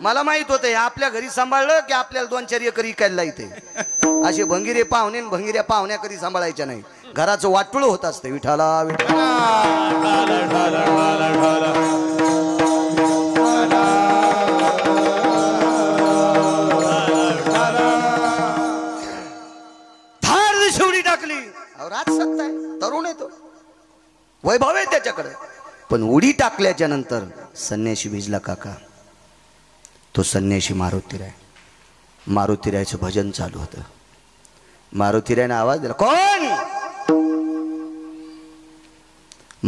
मला माहित होतं आपल्या घरी सांभाळलं की आपल्याला 2-4 एकर इकायला इथे असे भंगिरे पाहुणे भंगिऱ्या पाहुण्या कधी सांभाळायच्या नाही. घराचं वाटुळ होत असतं. विठाला विठाला धार शेवडी टाकली. राज सत्ता आहे, तरुण आहे तो, वैभव आहे त्याच्याकडे. पण उडी टाकल्याच्या नंतर संन्याशी भिजला काका. तो संन्याशी मारुतीराय. मारुतीरायचं भजन चालू होतं. मारुतीरायने आवाज दिला. कोण?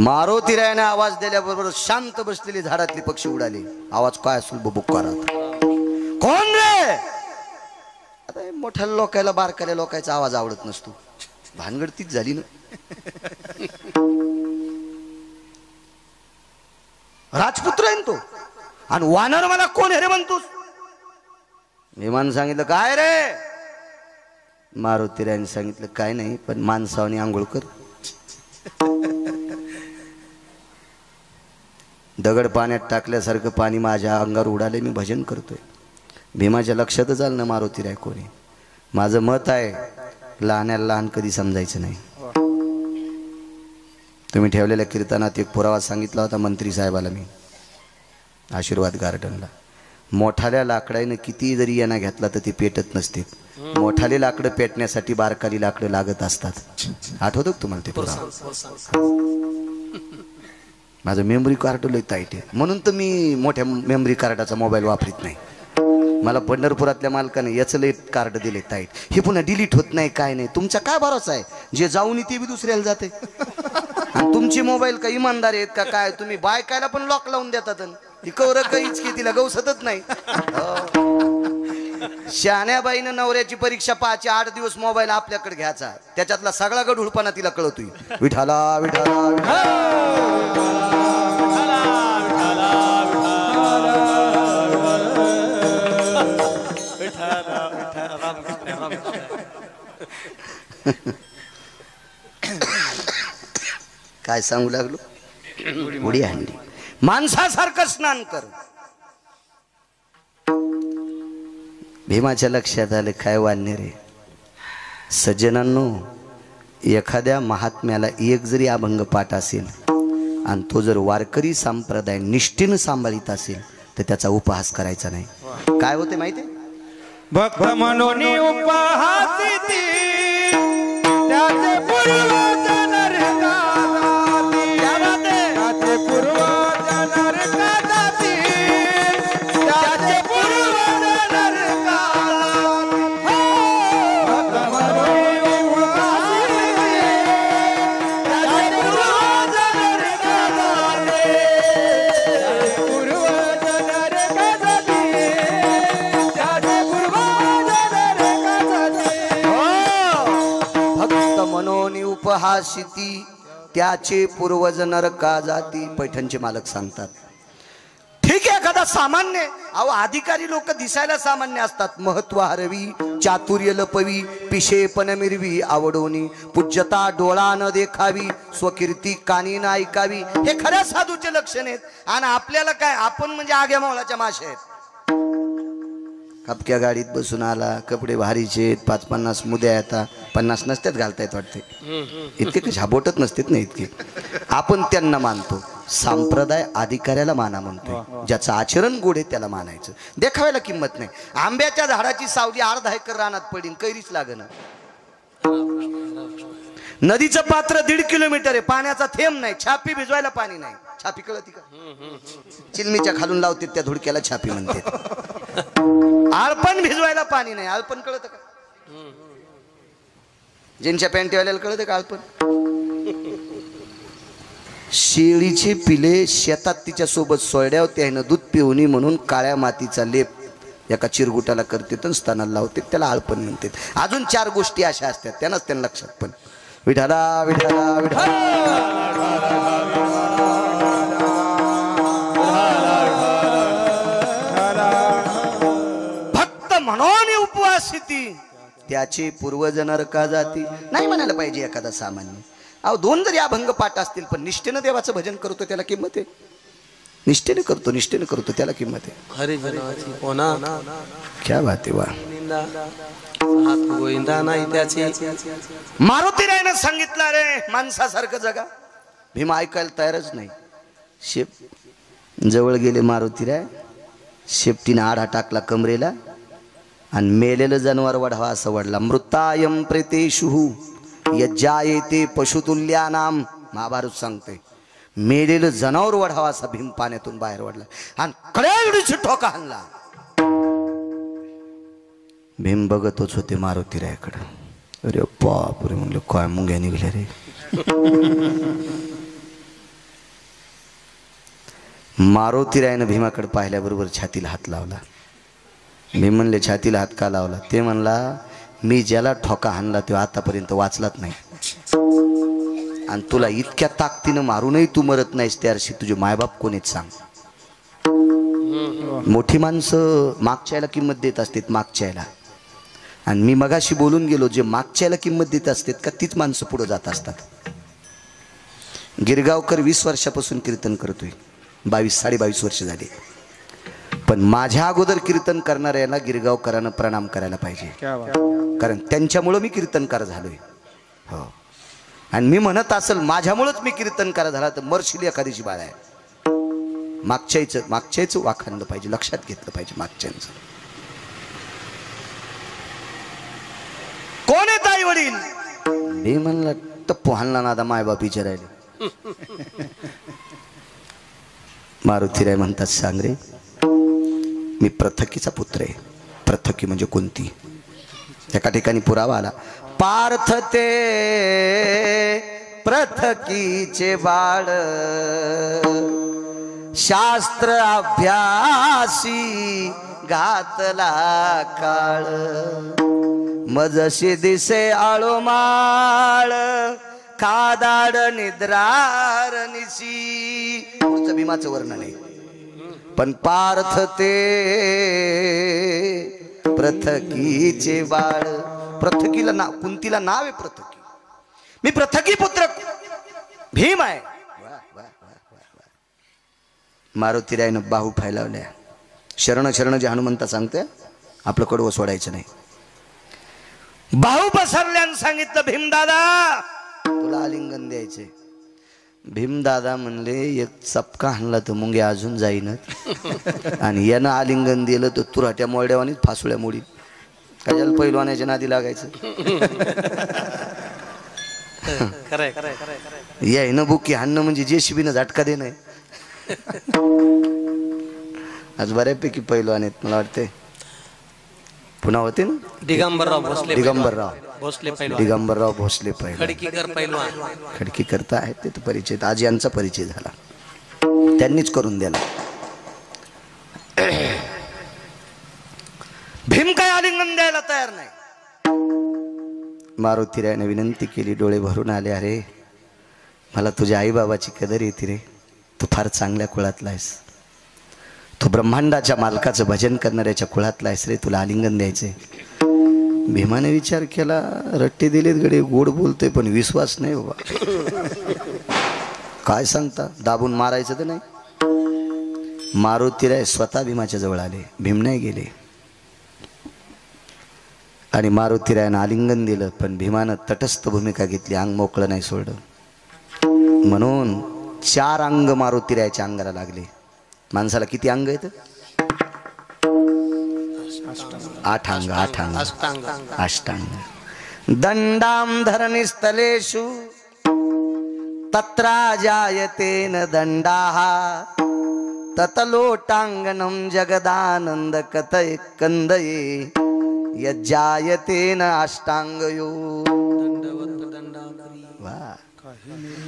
मारुतीरायने आवाज दिल्याबरोबर शांत बसलेली झाडातली पक्षी उडाली. आवाज काय असेल बुबुक्कारात. कोण रे? आता मोठ्या लोकायला बारकाल्या लोकांचा आवाज आवडत नसतो. भानगड तीच झाली ना. राजपुत्र आहे तो. आणि वानर मला कोण आहे रे म्हणतोस? विमान सांगितलं काय रे? मारुतीरायने सांगितलं काय नाही, पण माणसावनी आंघोळ कर. दगड पाण्यात टाकल्यासारखं पाणी माझ्या अंगावर उडाले. मी भजन करतोय. भीमाच्या लक्षातच आलं ना मारुतीराय कोणी. माझं मत आहे लहान्याला लहान कधी समजायचं नाही. तुम्ही ठेवलेल्या कीर्तनात एक पुरावा सांगितला होता मंत्री साहेबाला मी आशीर्वाद गार्डनला. मोठाल्या लाकडाने किती जरी यांना घेतला तर ते पेटत नसते. मोठाले लाकडं पेटण्यासाठी बारकाली लाकडं लागत असतात. आठवतं का तुम्हाला ते पुरावा? माझं मेमरी कार्ड लय टाईट आहे म्हणून तर मी मोठ्या मेमरी कार्डाचा मोबाईल वापरत नाही. मला पंढरपुरातल्या मालकाने याचं लय कार्ड दिले टाईट. हे पुन्हा डिलीट होत नाही काय नाही. तुमचा काय भरोसा आहे? जे जाऊन ते बी दुसऱ्याला जाते. आणि तुमची मोबाईल का इमानदार आहेत का काय? तुम्ही बायकायला पण लॉक लावून देतात. ती कवर काहीच की तिला गवसतच नाही. शहाण्याबाईनं नवऱ्याची परीक्षा पाहायची 8 दिवस मोबाईल आपल्याकडे घ्यायचा. त्याच्यातला सगळा गढूळपणा तिला कळतोय. विठाला विठाला काय सांगू लागलो? उडी हाणली. माणसासारखं स्नान कर. भीमाच्या लक्षात आले काय वान्य रे. सज्जनांनो, एखाद्या महात्म्याला एक जरी अभंग पाठ असेल आणि तो जर वारकरी संप्रदाय निष्ठेनं सांभाळीत असेल तर त्याचा उपहास करायचा नाही. काय होते माहिती? भक्त म्हणून उपहास त्याचे पूर्वज नरकाती. त्याचे पूर्वज नरकाती. त्याचे पूर्वज नरकाती. भक्त म्हणून उपहास त्याचे पूर्वज नरकाती. पूर्वज नरकाती. त्याचे पूर्वज नरकाती. भक्त मनोनी उपहासिती त्याचे पूर्वज नरका जाती. पैठणचे मालक सांगतात. ठीक आहे एखादा सामान्य. अहो अधिकारी लोक दिसायला सामान्य असतात. महत्व हरवी चातुर्य लपवी पिशेपण मिरवी आवडोनी पूज्यता डोळा न देखावी स्वकीर्ती कानी न ऐकावी. हे खऱ्या साधूचे लक्षण आहेत. आणि आपल्याला काय? आपण म्हणजे आग्या मावळाच्या माशा आहेत. खपक्या गाडीत बसून आला, कपडे भारीचे, 5-50 मुद्या येतात. 50 नसतात घालतायत वाटते. इतके कशा बोटत नसतात ना इतके. आपण त्यांना मानतो. संप्रदाय अधिकाऱ्याला माना म्हणतो. ज्याचं आचरण गोड आहे त्याला मानायचं. देखाव्याला किंमत नाही. आंब्याच्या झाडाची सावली 1/2 एकर रानात पडीन कैरीच लागेना. नदीचं पात्र 1.5 किलोमीटर आहे. पाण्याचा थेंब नाही. छापी भिजवायला पाणी नाही. छापी कळती का? चिलमीच्या खालून लावते त्या धुडक्याला छापी म्हणते. आळपण भिजवायला पाणी नाही. आळपण कळतं का? ज्यांच्या पॅन्टीवाल्याला कळतं का आळपण? शेळीचे पिले शेतात तिच्या सोबत सोयड्या होत्या. त्यानं दूध पिऊनी म्हणून काळ्या मातीचा लेप एका चिरगुटाला करते तर स्तनाला लावते. त्याला आळपण म्हणते. अजून 4 गोष्टी अशा असतात त्यांनाच त्यांना लक्षात. पण विठाला विठाला विठाला भक्त म्हणून उपवासिती त्याचे पूर्वज नरका जाती. नाही म्हणायला पाहिजे एखादा सामान्य. अहो 2 जरी अभंग पाठ असतील पण निष्ठेनं देवाचं भजन करतो त्याला किंमत आहे. निष्ठेने करतो त्याला किंमत आहे. हरिजनाची कोणा क्या बात आहे वा. निंदा हात गोविंदा नाही त्याची. मारुतीरायनं सांगितलं रे माणसासारखं जगा. भीम ऐकायला तयारच नाही. शेप जवळ गेले मारुतीराय, शेपटीने आडा टाकला कमरेला आणि मेलेलं जनावर वढावा असं वडला. मृतायम प्रेतेषु यज्जायते पशुतुल्यानाम, महाभारत सांगते. मेलेलं जनावर वढावा असा भीम पाण्यातून बाहेर वडला आणि कड्याची ठोका हाणला. भीम बघतच होते मारुतीरायाकडं. अरे बापरे म्हणलं काय मुंग्या निघल्या रे. मारुतीरायानं भीमाकडे पाहिल्याबरोबर छातीला हात लावला. भीम म्हणले छातीला हात का लावला. ते म्हणला मी ज्याला ठोका हाणला तो आतापर्यंत वाचलाच नाही आणि तुला इतक्या ताकदीनं मारूनही तू मरत नाहीस त्याशी तुझे मायबाप कोणीच सांग. मोठी माणसं मागच्याला किंमत देत असतात मागच्याला. आणि मी मगाशी बोलून गेलो जे मागच्याला किंमत देत असतात का तीच माणसं पुढे जात असतात. गिरगावकर 20 वर्षापासून कीर्तन करतोय. 22-22.5 वर्ष झाली. पण माझ्या अगोदर कीर्तन करणाऱ्याला गिरगावकरांना प्रणाम करायला पाहिजे, कारण त्यांच्यामुळं मी कीर्तनकार झालोय. हो. आणि मी म्हणत असेल माझ्यामुळंच मी कीर्तनकार झाला तर मरशील एखादीची बाळ आहे. मागच्याचं वाखाणलं पाहिजे, लक्षात घेतलं पाहिजे मागच्यांचं. कोण आहे ताई वडील. मी म्हणलं टप्पू हाणला नादा मायबाप विचारायला. मारुतीराय म्हणतात सांग रे मी प्रथकीचा पुत्र आहे. प्रथकी म्हणजे कोणती. एका ठिकाणी पुरावा आला. पार्थ ते प्रथकीचे बाळ शास्त्र अभ्यासी घातला काळ मजशी दिसे आळोमाळ कादाड निद्रार निशी. पुढचं भीमाचं वर्णन आहे. पण पार्थ ते प्रथकीचे बाळ. प्रथकीला नाव कुंतीला नाव आहे प्रथकी. मी प्रथकी पुत्र भीम आहे. मारुतीरायनं बाहू फैलावल्या. शरण शरण जे हनुमंता सांगते आपलं कडवं सोडायचं नाही. बाहू पसरल्यानं सांगितलं भीमदादा तुला आलिंगन द्यायचे. भीमदादा म्हणले एक चपका हाणला तर मुंग्या अजून जाईनच आणि यानं आलिंगन दिलं तर तुराट्या मोरड्यावानीच फासुळ्या मोडी. कशाला पैलवानाच्या नादी लागायचं. यायनं बुकी हाणणं म्हणजे जेसीबीनं झटका देणं. आज बऱ्यापैकी पैलवान आहेत मला वाटते. पुन्हा होते ना दिगंबरराव भोसले पैलवान. खडकी करता आहेत ते तर परिचय. आज यांचा परिचय झाला त्यांनीच करून दिला. भीम काय आलिंगन द्यायला तयार नाही. मारुतीरायने विनंती केली. डोळे भरून आले. अरे मला तुझ्या आई बाबाची कदर येते रे. तू फार चांगल्या कुळातला आहेस. तू ब्रह्मांडाच्या मालकाचं भजन करणाऱ्याच्या कुळातला आहेस रे. तुला आलिंगन द्यायचंय. भीमाने विचार केला. रट्टे दिलेत गडे गोड बोलतोय पण विश्वास नाही बाबा. काय सांगता दाबून मारायचं तर नाही. मारुतीराय स्वतः भीमाच्या जवळ आले. भीम नाही गेले. आणि मारुतीरायानं आलिंगन दिलं पण भीमानं तटस्थ भूमिका घेतली. अंग मोकळं नाही सोडलं. म्हणून 4 अंग मारुतीरायाच्या अंगाला लागले. माणसाला किती अंग आहेत. 8 अंग. अष्टांग. दंडाम धरणिस्थलेषु तत्रा जायतेन दंडाः ततलोटांगनं जगदानंद कथय कंदये यज्जायतेन अष्टांगयो.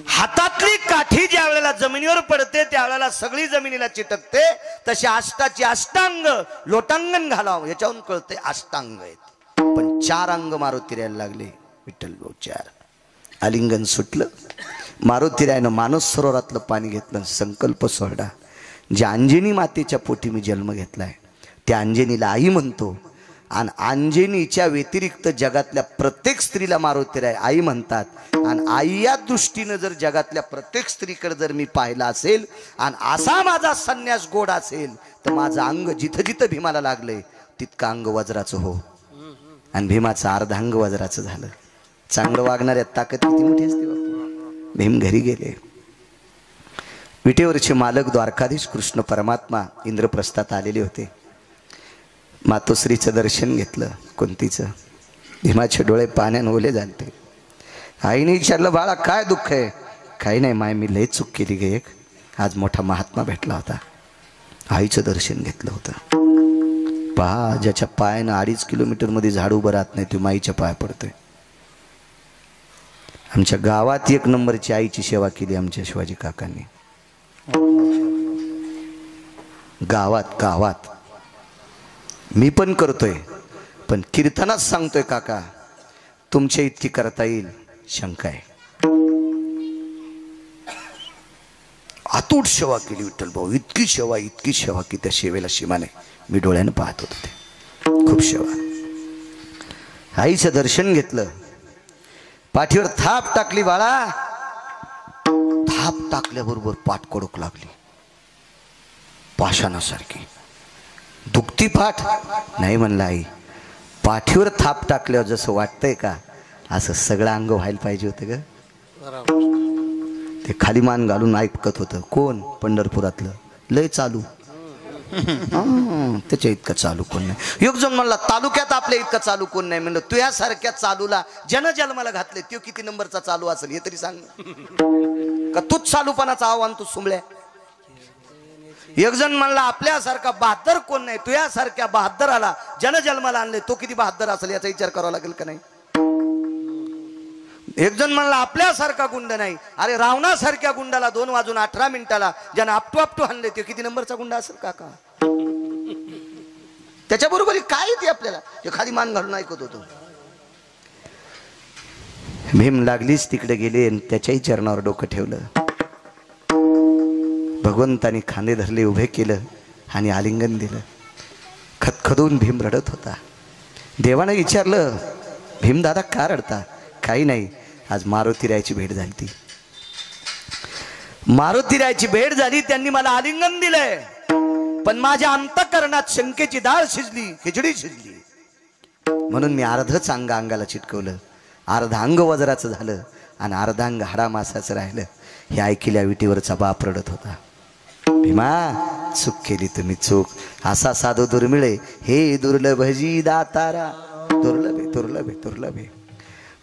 हातातली काठी ज्या वेळेला जमिनीवर पडते त्यावेळेला सगळी जमिनीला चिटकते. तशी अष्टाची अष्टांग लोटांगण घालावं याच्यावरून कळते अष्टांग आहेत. पण 4 अंग मारुतीरायाला लागले. विठ्ठल 4 आलिंगन सुटलं. मारुतीरायानं मानस सरोवरातलं पाणी घेतलं. संकल्प सोडला. ज्या अंजनी मातेच्या पोटी मी जन्म घेतलाय त्या अंजनीला आई म्हणतो आणि अंजनीच्या व्यतिरिक्त जगातल्या प्रत्येक स्त्रीला मारुतीराय आई म्हणतात. आणि आई या दृष्टीनं जर जगातल्या प्रत्येक स्त्रीकडे जर मी पाहिला असेल आणि असा माझा संन्यास गोड असेल तर माझं अंग जिथं जिथं भीमाला लागलंय तितकं अंग वज्राचं हो. आणि भीमाचं अर्धांग वज्राचं झालं. चांगलं वागणाऱ्या ताकद किती मोठी असते बापू. भीम घरी गेले. विटेवरचे मालक द्वारकाधीश कृष्ण परमात्मा इंद्रप्रस्थात आलेले होते. मातोश्रीचं दर्शन घेतलं. कुंतीचं. भीमाचे डोळे पाण्यानं ओले झाले. आईने विचारलं बाळा काय दुःख आहे. काही नाही माय मी लय चूक केली गे एक. आज मोठा महात्मा भेटला होता. आईचं दर्शन घेतलं होतं. पहा ज्याच्या पायानं 2.5 किलोमीटरमध्ये झाड उभं राहत नाही तो माईच्या पाया पडतोय. आमच्या गावात 1 नंबरची आईची सेवा केली आमच्या शिवाजी काकांनी. गावात मी पण करतोय पण कीर्तनात सांगतोय काका तुमच्या इतकी करता येईल शंका आहे. अतूट सेवा केली विठ्ठल भाऊ. इतकी सेवा की त्या सेवेला सीमा नाही. मी डोळ्यानं पाहत होतो ते खूप सेवा. आईचं दर्शन घेतलं. पाठीवर थाप टाकली बाळा. थाप टाकल्याबरोबर पाठ कडक लागली पाषाणासारखी. दुखती पाठ नाही म्हणलं आई. पाठीवर थाप टाकल्यावर जसं वाटतंय का असं सगळं अंग व्हायला पाहिजे होतं ग. ते खाली मान घालून ऐकत होतं. कोण? पंढरपुरातलं लय चालू. त्याच्या इतकं चालू कोण नाही. एक जण म्हणला तालुक्यात आपल्या इतकं चालू कोण नाही. म्हणलं तुझ्यासारख्या चालूला जनजन्माला घातले तो किती नंबरचा चालू असेल हे तरी सांग. का तूच चालूपणाचा आव्हान तू सुमल्या. एक जण म्हणला आपल्यासारखा बहादर कोण नाही. तुझ्यासारख्या बहादराला जनजन्माला आणले तो किती बहादर असेल याचा विचार करावा लागेल का नाही. एक जण म्हणला आपल्यासारखा गुंड नाही. अरे रावणासारख्या गुंडाला 2:18 ज्यानं आपटू आणले ते किती नंबरचा गुंडा असेल काका. त्याच्याबरोबर काय येते आपल्याला. ते खाली मान घालून ऐकत होतो. भीम लागलीच तिकडे गेले आणि त्याच्याही चरणावर डोकं ठेवलं. भगवंतानी खांदे धरले उभे केलं आणि आलिंगन दिलं. खदखदून भीम रडत होता. देवानं विचारलं भीम दादा का रडता. काही नाही आज मारुतीरायाची भेट झाली. ती मारुतीरायाची भेट झाली. त्यांनी मला आलिंगन दिलंय पण माझ्या अंतःकरणात शंकेची डाळ शिजली खिचडी शिजली. म्हणून मी अर्धच अंगाला चिटकवलं. अर्ध अंग वज्राचं झालं आणि अर्धांग हाडामासाचं राहिलं. हे ऐकल्या विटीवरचा बाप रडत होता. भीमा चूक केली तुम्ही चूक. असा साधू दुर्मिळे हे दुर्लभजी दातारा. दुर्लभे.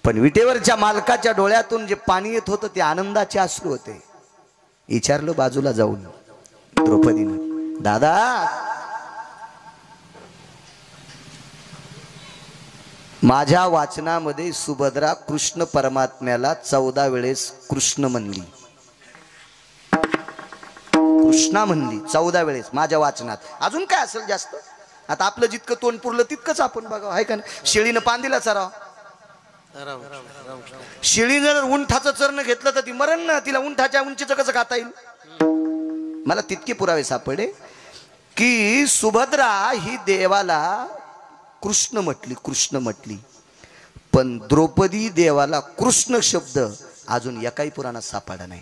पण विटेवरच्या मालकाच्या डोळ्यातून जे पाणी येत होतं ते आनंदाचे अश्रू होते. विचारलं बाजूला जाऊन द्रौपदीनं दादा माझ्या वाचनामध्ये सुभद्रा कृष्ण परमात्म्याला 14 वेळेस कृष्ण म्हणली. कृष्णा म्हणली 14 वेळेस माझ्या वाचनात. अजून काय असेल जास्त. आता आपलं जितकं तोंड पुरलं तितकंच आपण बघा आहे का नाही. शेळीनं पांदीला चराव. शेळी जर उंठाचं चरण घेतलं तर ती मरण ना. तिला उंठाच्या उंचीचं कसं खाता येईल. मला तितके पुरावे सापडे की सुभद्रा ही देवाला कृष्ण म्हटली पण द्रौपदी देवाला कृष्ण शब्द अजून एकाही पुराणात सापडला नाही.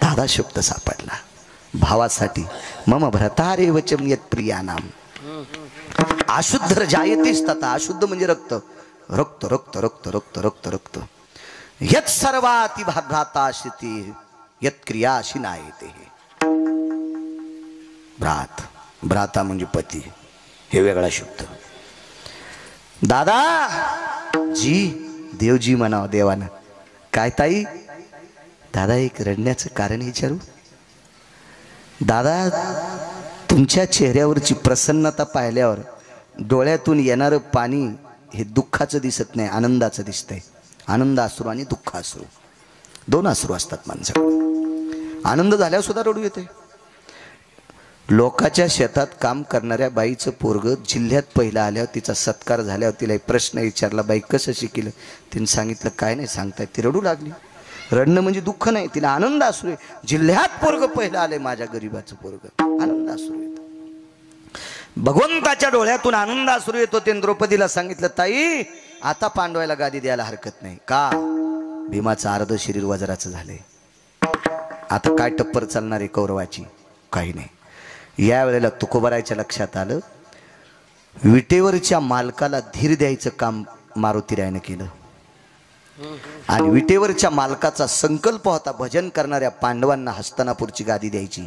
दादा शब्द सापडला भावासाठी. मम भ्रतारे वचम यत प्रियानाम. अशुद्ध जायतेच तथा. अशुद्ध म्हणजे रक्त रक्त रक्त रक्त रक्त रक्त रक्त. यत सर्वाती भ्राताशिती यत क्रियाशी नायते. भ्राता म्हणजे पती. हे वेगळा शब्द. दादा जी देवजी म्हणावं देवानं. काय ताई. दादा एक रडण्याचं कारण विचारू. दादा तुमच्या चेहऱ्यावरची प्रसन्नता पाहिल्यावर डोळ्यातून येणारं पाणी हे दुःखाचं दिसत नाही आनंदाचं दिसतंय. आनंद अश्रू आणि दुःख अश्रू 2 अश्रू असतात माणसाकडे. आनंद झाल्यावर सुद्धा रडू येते. लोकाच्या शेतात काम करणाऱ्या बाईचं पोरग जिल्ह्यात पहिला आल्यावर तिचा सत्कार झाल्यावर तिला एक प्रश्न विचारला बाई कसं शिकलं. तिने सांगितलं काय नाही सांगताय. ती रडू लागली. रडणं म्हणजे दुःख नाही. तिला आनंद असू आहे. जिल्ह्यात पोरग पहिला आलंय माझ्या गरीबाचं पोरग. आनंद असू आहे. भगवंताच्या डोळ्यातून आनंद अश्रू येतो. ते द्रौपदीला सांगितलं, ताई आता पांडवायला गादी द्यायला हरकत नाही. का? भीमाचं अर्ध शरीर वज्राचं झालंय. आता काय टप्पर चालणार आहे कौरवाची? काही नाही. या वेळेला तुकोबारायच्या लक्षात आलं, विटेवरच्या मालकाला धीर द्यायचं काम मारुतीरायानं केलं. आणि विटेवरच्या मालकाचा संकल्प होता भजन करणाऱ्या पांडवांना हस्तिनापूरची गादी द्यायची.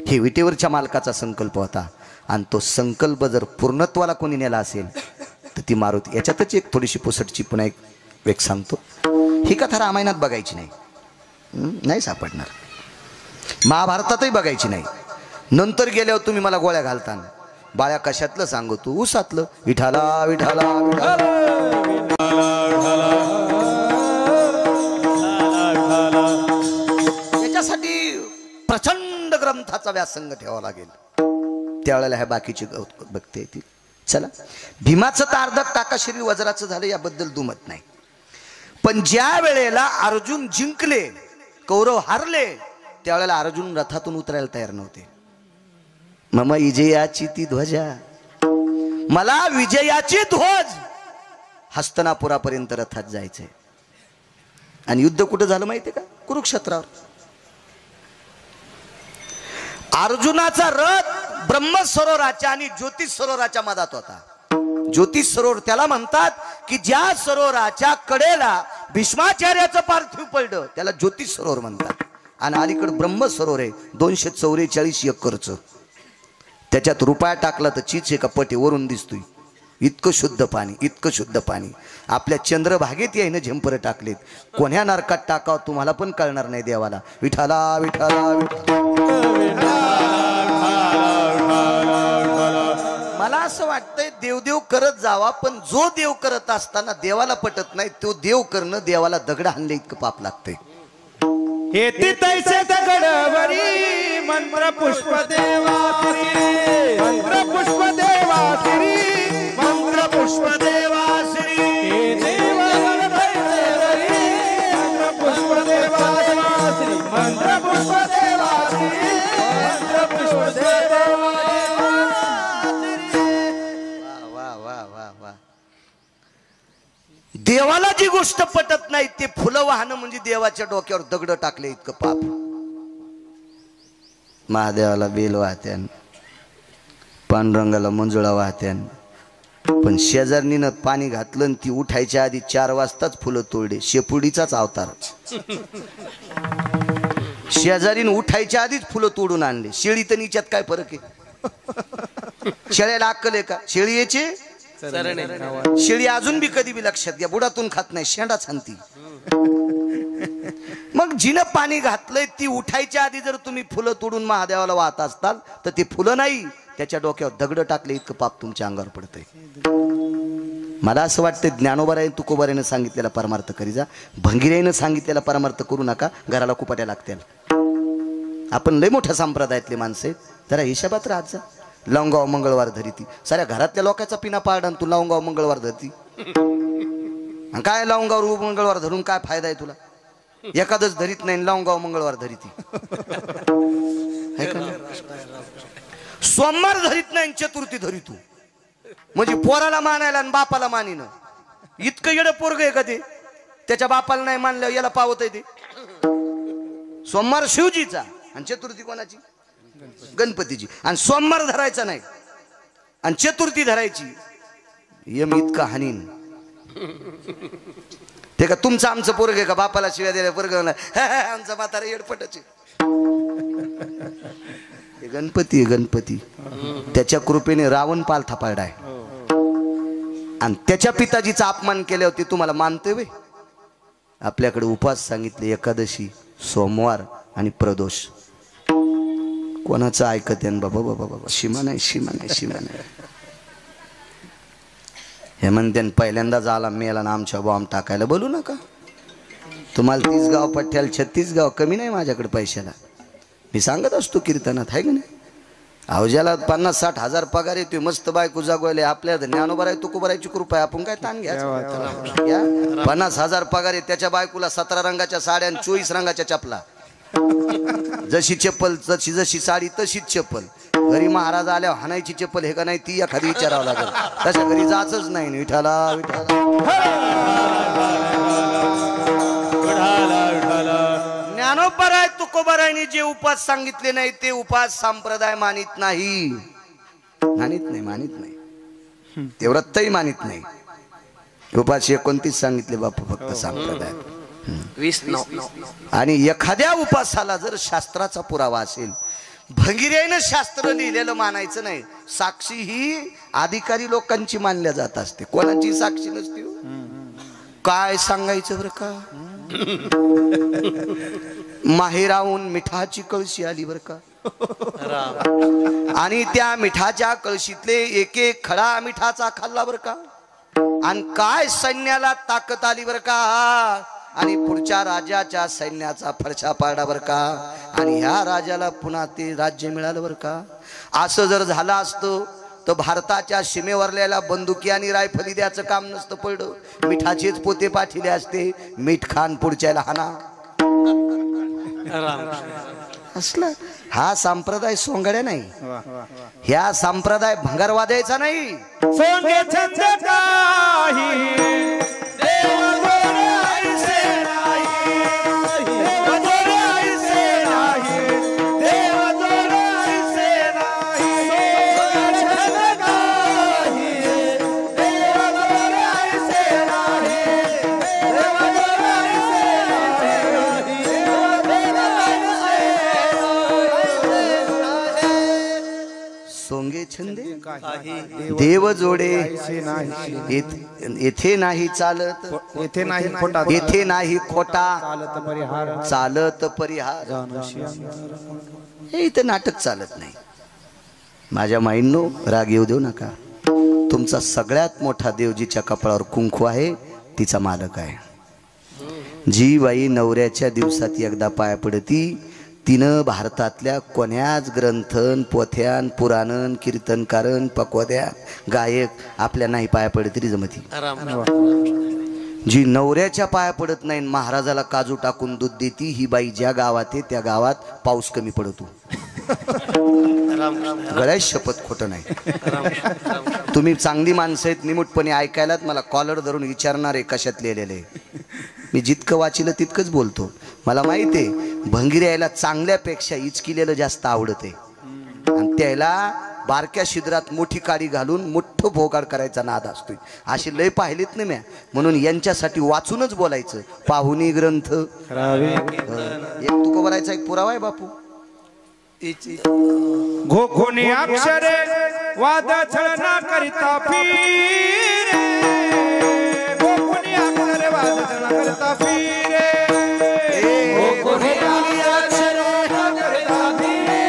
हे विटेवरच्या मालकाचा संकल्प होता. आणि तो संकल्प जर पूर्णत्वाला कोणी नेला असेल तर ती मारुती. याच्यातच एक थोडीशी पुसटची पुन्हा एक सांगतो. ही कथा रामायणात बघायची नाही, नाही सापडणार. महाभारतातही बघायची नाही. नंतर गेल्यावर तुम्ही मला गोळ्या घालता. बाळ्या कशातलं सांगू तू? उसातलं. विठाला विठाला विठाला. याच्यासाठी प्रचंड ग्रंथाचा व्यासंग ठेवावा लागेल. त्यावेळेला ह्या बाकीचे बघते येतील. चला, भीमाचं तर अर्ध टाका शरीर वज्राचं झालं, याबद्दल दुमत नाही. पण ज्या वेळेला अर्जुन जिंकले, कौरव हारले, त्यावेळेला अर्जुन रथातून उतरायला तयार नव्हते. मम विजयाची ती ध्वजा, मला विजयाची ध्वज. हस्तिनापुरापर्यंत रथात जायचंय. आणि युद्ध कुठं झालं माहितीये का? कुरुक्षेत्रावर. अर्जुनाचा रथ ब्रह्मसरोवराच्या आणि ज्योतिष सरोवराच्या मधात होता. ज्योतिष सरोवर त्याला म्हणतात की ज्या सरोवराच्या कडेला भीष्माचार्याचं पार्थिव पडलं त्याला ज्योतिष सरोवर म्हणतात. आणि अलीकडे ब्रह्म सरोवर आहे 244 एकरचं. त्याच्यात रुपया टाकला तर चीच एका पटी वरून दिसतोय. इतकं शुद्ध पाणी, इतकं शुद्ध पाणी. आपल्या चंद्रभागेत यायनं झेंपर टाकलेत. कोण्या नरकात टाकावं तुम्हाला पण कळणार नाही देवाला. विठाला विठाला विठाला. मला असं वाटतंय देवदेव करत जावा, पण जो देव करत असताना देवाला पटत नाही तो देव करणं देवाला दगड हाणले इतकं पाप लागतंय. हेती तैसे दगडवरी मंत्र पुष्प देवाश्री, मंत्र पुष्प देवाश्री, मंत्र पुष्प देवाश्री. हे देवा तैसेवरी मंत्र पुष्प देवाश्री, मंत्र पुष्प देवाश्री, मंत्र पुष्प देवाश्री. वा वा वा वा. देवाला जी गोष्ट पटत नाही ते फुलं वाहणं म्हणजे देवाच्या डोक्यावर दगड टाकले इतकं पाप. महादेवाला बेल वाहत्यान, पांडुरंगाला मंजुळा वाहत्यान, पण शेजारणीनं पाणी घातलं आणि ती उठायच्या आधी 4 वाजताच फुलं तोडले. शेपुडीचाच अवतार. शेजारीनं उठायच्या आधीच फुलं तोडून आणले. शेळी तर निच्यात काय फरक आहे? शेळ्याला अक्कल आहे का? शेळी याची शेळी अजून बी कधी बी लक्षात घ्या बुडातून खात नाही, शेंडा छानती. मग जिनं पाणी घातलंय ती उठायच्या आधी जर तुम्ही फुलं तोडून महादेवाला वाहत असताल तर ते फुलं नाही, त्याच्या डोक्यावर दगड टाकले इतकं पाप तुमच्या अंगावर पडतंय. मला असं वाटतं ज्ञानोबाराय तुकोबारायनं सांगितलेला परमार्थ करी जा. भंगिराईनं सांगितलेला परमार्थ करू नका, घराला कुपाट्या लागतील. आपण लय मोठ्या संप्रदायातले माणसं आहेत, जरा हिशोबात राहत जा. लवंगाव मंगळवार धरीती, साऱ्या घरातल्या लोकांचा पिना पाडा तू लवंगाव मंगळवार धरती. काय लवंगावर मंगळवार धरून काय फायदा आहे तुला? एखादच धरीत नाही, लवंगाव मंगळवार धरीती. सोमवार धरीत नाही, चतुर्थी धरीतू म्हणजे पोराला मानायला आणि बापाला मानिनं. इतकं येडं पोरग आहे का ते? त्याच्या बापाला नाही मानल्यावर याला पावत आहे ते. सोमवार शिवजीचा आणि चतुर्थी कोणाची? गणपतीची. आणि सोमवार धरायचा नाही आणि चतुर्थी धरायची. यम इतका हानीन ते का तुमचं आमचं पोरग आहे का? बापाला शिव्या द्यायला पोरग आमचा म्हातारा येडपटच आहे. गणपती आहे गणपती. त्याच्या कृपेने रावण पालथा पाडलाय आणि त्याच्या पिताजीचा अपमान केल्यावर तुम्हाला मानते वे. आपल्याकडे उपवास सांगितले, एकादशी, सोमवार आणि प्रदोष. कोणाचं ऐकत आहे बाबा? बाबा बाबा सीमा नाही, सीमा नाही, सीमा नाही. हे म्हणते पहिल्यांदा झाला मेला ना आमच्या बॉम्ब टाकायला बोलू नका. तुम्हाला 30 गाव पठ्याला 36 गाव कमी नाही माझ्याकडे पैशाला. मी सांगत असतो कीर्तनात, आहे का नाही? अवजाला 50-60 हजार पगार येतोय, मस्त बायको जागवायले. आपल्या ज्ञानोबाराय तुकोबारायची कृपा आहे, आपण काय ताण घ्या. 50 हजार पगार आहे, त्याच्या बायकोला 17 रंगाच्या साड्या आणि 24 रंगाच्या चपला. जशी चप्पल जशी साडी तशीच चप्पल. घरी महाराज आल्यावर हाणायची चप्पल हे का नाही ती एखादी विचारावं लागेल. तशा घरी जायचंच नाही. विठाला ज्ञानोबराय तुकोबरायने जे उपास सांगितले नाही ते उपास संप्रदाय मानित नाही. मानित नाही ते व्रतही मानित नाही. उपास 29 सांगितले बापू फक्त संप्रदाय. 20 आणि एखाद्या उपासाला जर शास्त्राचा पुरावा असेल, भंगिरेनं शास्त्र लिहिलेलं मानायचं नाही. साक्षी ही अधिकारी लोकांची मानल्या जात असते, कोणाची साक्षी नसते. काय सांगायचं बरं का, माहेराहून मिठाची कळशी आली बरं का, आणि त्या मिठाच्या कळशीतले एक एक खडा मिठाचा खाल्ला बरं का, आणि काय सैन्याला ताकद आली बरं का, आणि पुढच्या राजाच्या सैन्याचा फडशा पाडला बरं का, आणि ह्या राजाला पुन्हा ते राज्य मिळालं बरं का. असं जर झालं असतं तर भारताच्या सीमेवरल्याला बंदुकी आणि रायफली द्यायचं काम नसतं पडलं. मिठाचेच पोते पाठिले असते, मीठ खान पुढच्याला हाना असलं. हा संप्रदाय सोंगड्या नाही, ह्या संप्रदाय भंगारवाद्याचा नाही. सोंगे छंद काही देव गोरे ऐसे नाही, देव गोरे ऐसे नाही, देव गोरे ऐसे नाही. सोंगे छंद काही देव गोरे ऐसे नाही, देव गोरे ऐसे नाही. सोंगे छंदे देव जोडे येथे नाही चालत, येथे नाही खोटा, येथे नाही खोटा चालत परिहार, चालत परिहार. हे इथं नाटक चालत नाही. माझ्या माईंनो, राग येऊ देऊ नका. तुमचा सगळ्यात मोठा देव जिच्या कपाळावर कुंकू आहे तिचा मालक आहे. जी बाई नवऱ्याच्या दिवसात एकदा पाया पडती, तिनं भारतातल्या कोण्याच ग्रंथन पोथ्यान पुराणन कीर्तनकारन पकवाद्या गायक आपल्या नाही पाया पडत तरी जमती. जी नवऱ्याच्या पाया पडत नाही, महाराजाला काजू टाकून दूध देती, ही बाई ज्या गावात आहे त्या गावात पाऊस कमी पडतो. गळ्यात शपथ खोटं नाही. तुम्ही चांगली माणसं आहेत, निमूटपणे ऐकायलात मला कॉलर धरून विचारणार आहे कशात लिहिलेले. मी जितकं वाचिलं तितकंच बोलतो. मला माहिती आहे भंगिरी यायला चांगल्यापेक्षा इचकिलेलं जास्त आवडत आहे, आणि त्याला बारक्या शिद्रात मोठी काडी घालून मोठं भोगाड करायचा नाद असतोय. अशी लय पाहिलीत ना म्या, म्हणून यांच्यासाठी वाचूनच बोलायचं. पाहुणी ग्रंथ एक तुकोबरायचा एक पुरावा आहे बापू. घोघोनी अक्षरे वाद छळना करिता फिरे, घोघोनी अक्षरे वाद छळना करिता फिरे, घोघोनी अक्षरे वाद करिता फिरे, घोघोनी अक्षरे वाद छळना करिता फिरे,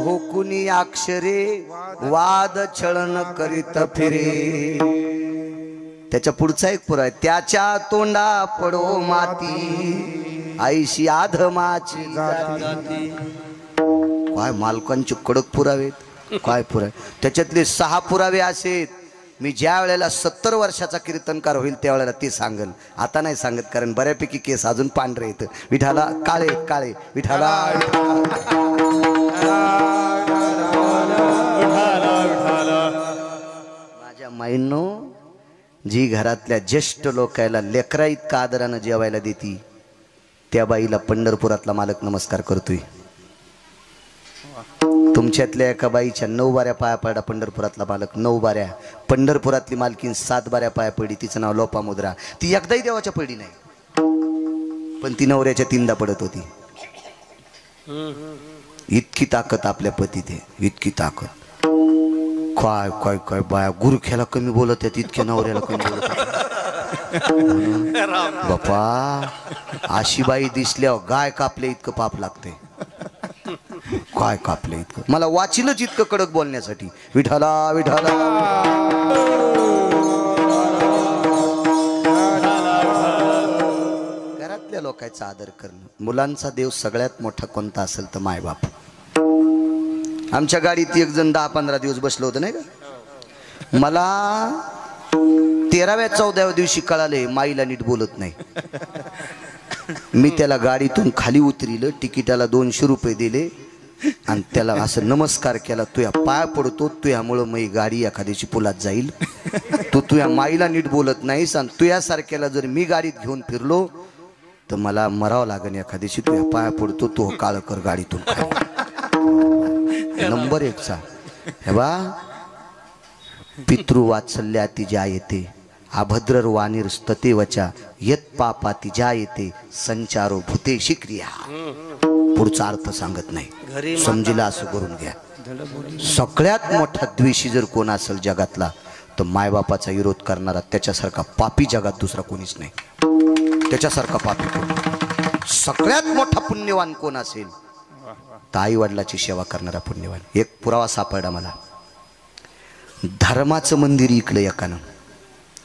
घोकुनी अक्षरे वाद छळन करीत फिरे. त्याच्या पुढचा एक पुरा आहे, त्याच्या तोंडा पडो माती आईशी आधमाची जाती. काय मालकांचे कडक पुरावे, काय पुरावे. त्याच्यातले 6 पुरावे असेत. मी ज्या वेळेला 70 वर्षाचा कीर्तनकार होईल त्यावेळेला ते सांगल. आता नाही सांगत, कारण बऱ्यापैकी केस अजून पांढरे येतं. विठाला काळे काळे, विठाला माझ्या माईंनो, जी घरातल्या ज्येष्ठ लोकायला लेकरा इतका आदरानं जेवायला देती, त्या बाईला पंढरपुरातला मालक नमस्कार करतोय. तुमच्यातल्या एका बाईच्या 9 बाऱ्या पाया पडला पंढरपुरातला मालक. 9 बाऱ्या. पंढरपुरातली मालकीन 7 बाऱ्या पाया पडली. तिचं नाव लोपामुद्रा. ती एकदाही देवाच्या पडली नाही, पण ती नवऱ्याच्या 3दा पडत होती. इतकी ताकद आपल्या पतीत आहे, इतकी ताकद. काय काय काय बाया गुरख्याला कमी बोलत आहेत, इतक्या नवऱ्याला कमी बोलत बापा. अशी बाई दिसल्यावर गाय कापले इतकं पाप लागते. काय कापले इतकं, मला वाचिलच इतकं कडक बोलण्यासाठी. विठाला विठाला. घरातल्या लोकांचा आदर करणं. मुलांचा देव सगळ्यात मोठा कोणता असेल तर मायबाप. आमच्या गाडीत एक जण 10-15 दिवस बसलो होतं नाही का. मला 13व्या 14व्या दिवशी कळाले माईला नीट बोलत नाही. मी त्याला गाडीतून खाली उतरिलं, तिकिटाला 200 रुपये दिले आणि त्याला असं नमस्कार केला, तुया पाय पडतो, तुयामुळं मी गाडी एखाद्याची पुलात जाईल, तू तुया माईला नीट बोलत नाहीस आणि तुयासारख्याला जर मी गाडीत घेऊन फिरलो तर मला मरावं लागेल एखाद्याशी, तुया पाय पडतो, तो काळ कर गाडीतून. नंबर 1चा हे बा, पितृवात्सल्याती ज्या येते, अभद्रर वाणीर स्ततेवचा, यत पापाती ज्या येते, संचारो भूतेशी क्रिया. पुढचा अर्थ सांगत नाही, समजीला असं करून घ्या. सगळ्यात मोठा द्वेषी जर कोण असेल जगातला तर मायबापाचा विरोध करणारा, त्याच्यासारखा पापी जगात दुसरा कोणीच नाही. त्याच्यासारखा पापी कोण. सगळ्यात मोठा पुण्यवान कोण असेल तर आई वडिलाची सेवा करणारा पुण्यवान. एक पुरावा सापडला मला. धर्माचं मंदिर इकलं एकानं,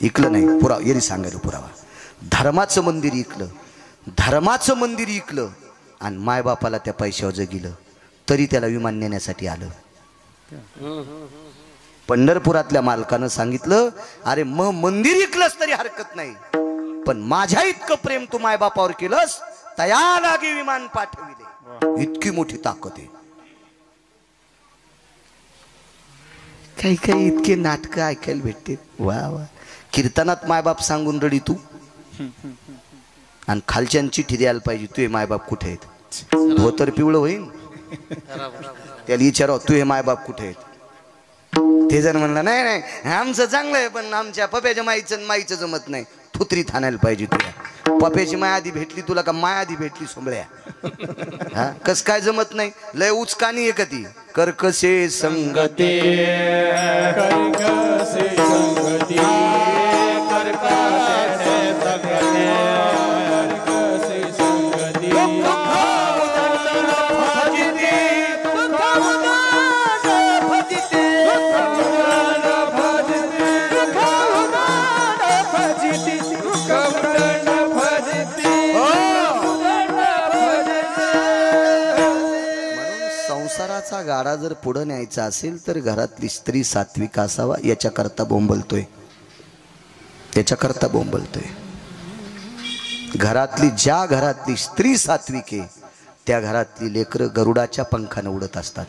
इकलं नाही पुरावा येरी सांगायला पुरावा. धर्माचं मंदिर इकलं, धर्माचं मंदिर इकलं आणि मायबापाला त्या पैशावर जगिलं, तरी त्याला विमान नेण्यासाठी आलं. पंढरपुरातल्या मालकानं सांगितलं, अरे मग मंदिर इकलंस तरी हरकत नाही, पण माझ्या इतकं प्रेम तू मायबापावर केलंस, तया लागे विमान पाठविले. इतकी मोठी ताकद आहे. काही काही इतके नाटकं ऐकायला भेटते. वा वा. कीर्तनात मायबाप सांगून रडी तू, आणि खालच्यान चिठ्ठी द्यायला पाहिजे, तू हे मायबाप कुठे आहेत. धोतर पिवळं होईन, त्याला विचारावं तू हे मायबाप कुठे आहेत. ते जर म्हणलं नाही नाही आमचं चांगलं आहे, पण आमच्या पप्याच्या माईचं जमत नाही, थुत्री थानायला पाहिजे तुला. पप्याची माय आधी भेटली तुला का माय आधी भेटली सोंबळ्या. हा कस काय जमत नाही, लय उचकानी आहे कधी. कर्कशे संगते कर्कशे संगती संसाराचा गाडा जर पुढे न्यायचा असेल तर घरातली स्त्री सात्विक असावा, याच्याकरता बोंबलतोय, त्याच्याकरता बोंबलतोय. ज्या घरातली स्त्री सात्विक आहे त्या घरातली लेकरं गरुडाच्या पंखाने उडत असतात.